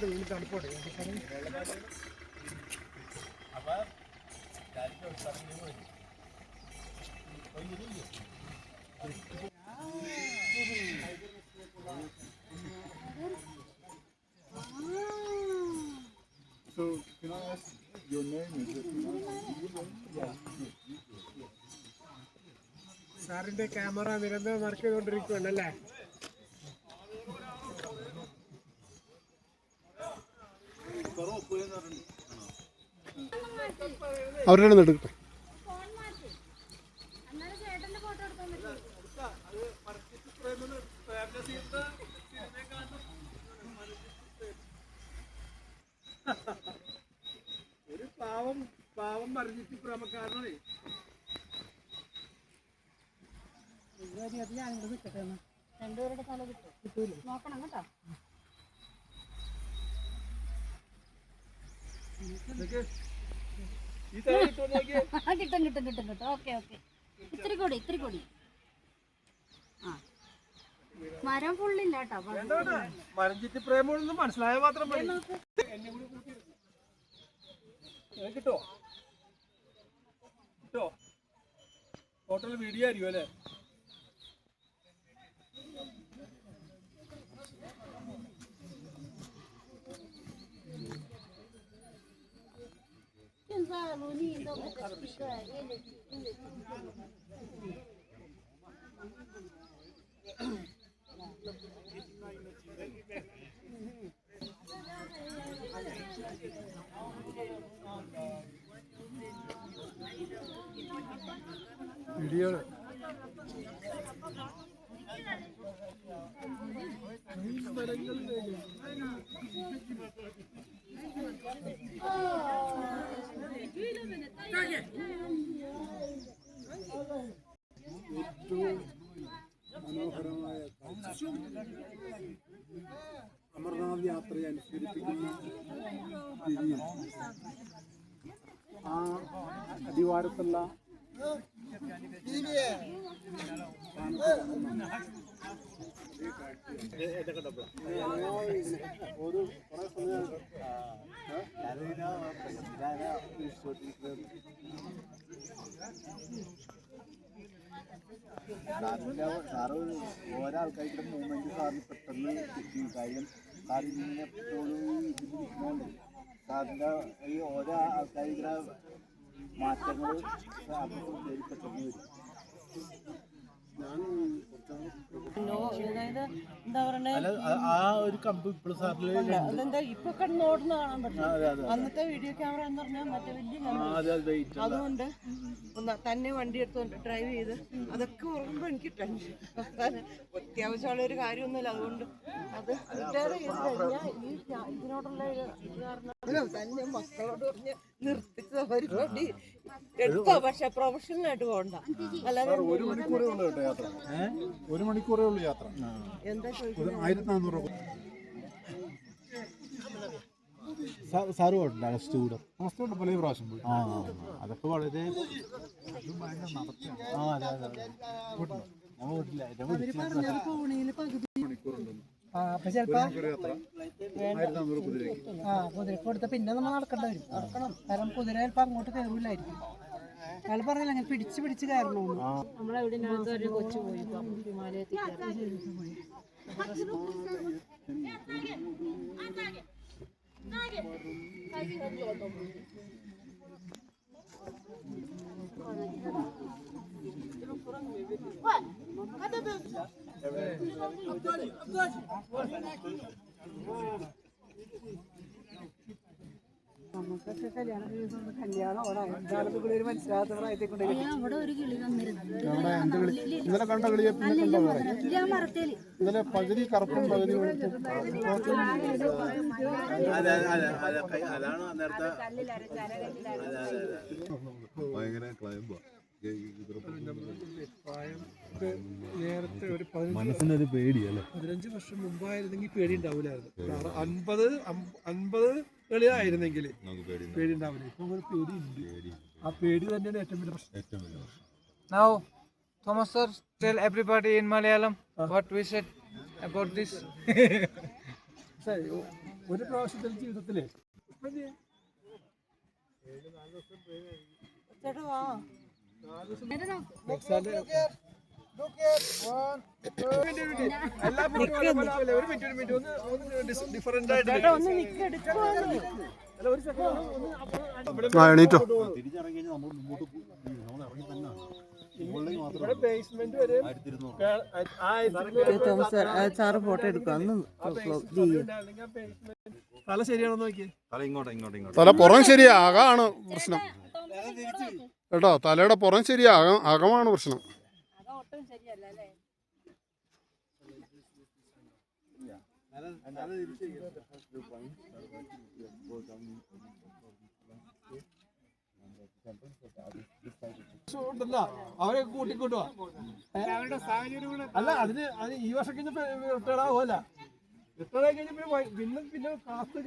So, can I ask your name? Is it? സാറിന്റെ camera നിരന്തരം work ചെയ്തുകൊണ്ടിരിക്കുകയല്ലേ? അവരുടെ എടുക്കട്ടെ. ഒരു പാവം മറിഞ്ഞിട്ട് പ്രമക്കാരനേ രണ്ടുപേരുടെ തല കിട്ടും നോക്കണം കേട്ടോ. കിട്ടും കിട്ടും കിട്ടും കിട്ടും. Okay okay. ഇത്തിരി കൂടി. ആ മരം ഫുള്ളില്ല കേട്ടോ. മരഞ്ചിറ്റ് പ്രേമൊന്നും മനസ്സിലായ മാത്രം കിട്ടോ ടോട്ടൽ വീഡിയോ ആയിരിക്കും അല്ലേ? വീഡിയോ ഏറ്റവും മനോഹരമായ അമർനാഥ് യാത്രയെ അനുസ്മരിപ്പിക്കുന്ന രീതിയിൽ ആ അടിവാരത്തുള്ള ഒരു കുറെ സമയം സാറ് ഓരോ ആൾക്കാരുടെ മൂവ്മെന്റ് സാറിന് പെട്ടെന്ന് കിട്ടി. കാര്യം സാറിങ്ങനെ എപ്പോഴും ഇതിലിരിക്കുന്നുണ്ട്. സാറിൻ്റെ ഈ ഓരോ ആൾക്കാരുടെ മാറ്റങ്ങൾ സാറിന് പെട്ടെന്ന് വരും. അതായത് എന്താ പറയണ്ടേ, ആ ഒരു കമ്പ് ഇപ്പോൾ സാറിൽ അതെന്താ ഇപ്പൊ കിടന്നോടുന്ന കാണാൻ പറ്റും. അന്നത്തെ വീഡിയോ ക്യാമറ എന്ന് പറഞ്ഞാൽ മറ്റേ വലിയ ക്യാമറ, അതുകൊണ്ട് തന്നെ വണ്ടി എടുത്തോണ്ട് ഡ്രൈവ് ചെയ്ത് അതൊക്കെ ഓർക്കുമ്പോ എനിക്ക് ടെൻഷൻ. അത്യാവശ്യമുള്ള ഒരു കാര്യമൊന്നുമില്ല. അതുകൊണ്ട് അത് റിട്ടയർ ചെയ്ത് കഴിഞ്ഞാൽ ഈ ഇതിനോടുള്ള കാരണം തന്നെ മക്കളോട് പറഞ്ഞ് നിർത്തിച്ച പരിപാടി എടുത്തോ, പക്ഷെ പ്രൊഫഷണൽ ആയിട്ട് പോകണ്ട. അല്ലാതെ 1 മണിക്കൂറേ ഉള്ളൂ കേട്ടോ യാത്ര. 1 മണിക്കൂറേ ഉള്ളൂ യാത്ര. എന്താ ചോദിക്കുന്നത്? 1400 രൂപ. സാറ് പോയിട്ടുണ്ട് അഗസ്റ്റ് കൂടെ പല പ്രാവശ്യം പോയി. അതൊക്കെ വളരെ കുതിരക്കൊടുത്ത പിന്നെ നമ്മൾ നടക്കേണ്ടി വരും. നടക്കണം, കാരണം കുതിര ചിലപ്പോൾ അങ്ങോട്ട് കയറില്ലായിരിക്കും. അയാൾ പറഞ്ഞില്ല അങ്ങനെ പിടിച്ച് കയറണമെന്ന്. നമ്മളെവിടെയാണെന്ന് ഒരു കൊച്ചു പോയി ഹിമാലയത്തിൽ നമുക്കൊക്കെ കല്യാണം മനസ്സിലാകാത്ത പ്രായത്തെ കൊണ്ട് അവിടെ ഒരു കിളി വന്നിരുന്നു ഇന്നലെ കണ്ട കളിയെ ഇന്നലെ പകുതി കറുപ്പും പകുതി ഭയങ്കര ക്ലൈംബാ. നേരത്തെ ഒരു മനസ്സിനൊരു പേടിയല്ലേ. 15 വർഷം മുമ്പായിരുന്നെങ്കിൽ പേടി ഉണ്ടാവില്ലായിരുന്നു. 50 കളിയായിരുന്നെങ്കിൽ പേടി ഉണ്ടാവില്ല. ഇപ്പൊ ഒരു പേടിയുണ്ട്. ആ പേടി തന്നെയാണ് ഏറ്റവും വലിയ പ്രശ്നം. Now, Thomas sir, tell everybody in Malayalam what we said about this. ഒരു പ്രാവശ്യത്തിൽ ജീവിതത്തില് ചേട്ടാ വാ. എല്ലാ ഒരു മിനിറ്റ് ഒന്ന് ഡിഫറെന്റ് ആയിട്ട് ചേട്ടാ ഒന്ന് നിക്ക് എടുക്കുവാണ്. അല്ല, ഒരു സെക്കൻഡ് ആ എണീറ്റോ. ഇവിടെ ബേസ്മെന്റ് വരെ തോമസ് സാറ് ഫോട്ടോ എടുക്കാം. തല ശരിയാണോ നോക്കിയേ. തല പുറം ശരിയാ, അകമാണ് പ്രശ്നം കേട്ടോ. തലയുടെ പുറം ശരിയാ, അകമാണ് പ്രശ്നം. ഒട്ടും ശരിയല്ല അല്ലേ? ഉണ്ടല്ലോ അവരെ കൂട്ടിക്കൊണ്ടുവാ. അല്ല അതിന് ഈ വർഷം കഴിഞ്ഞ റിട്ടയർഡ് ആവുമല്ല. റിട്ടയർഡ് ആയി കഴിഞ്ഞ പിന്നെ കാത്ത്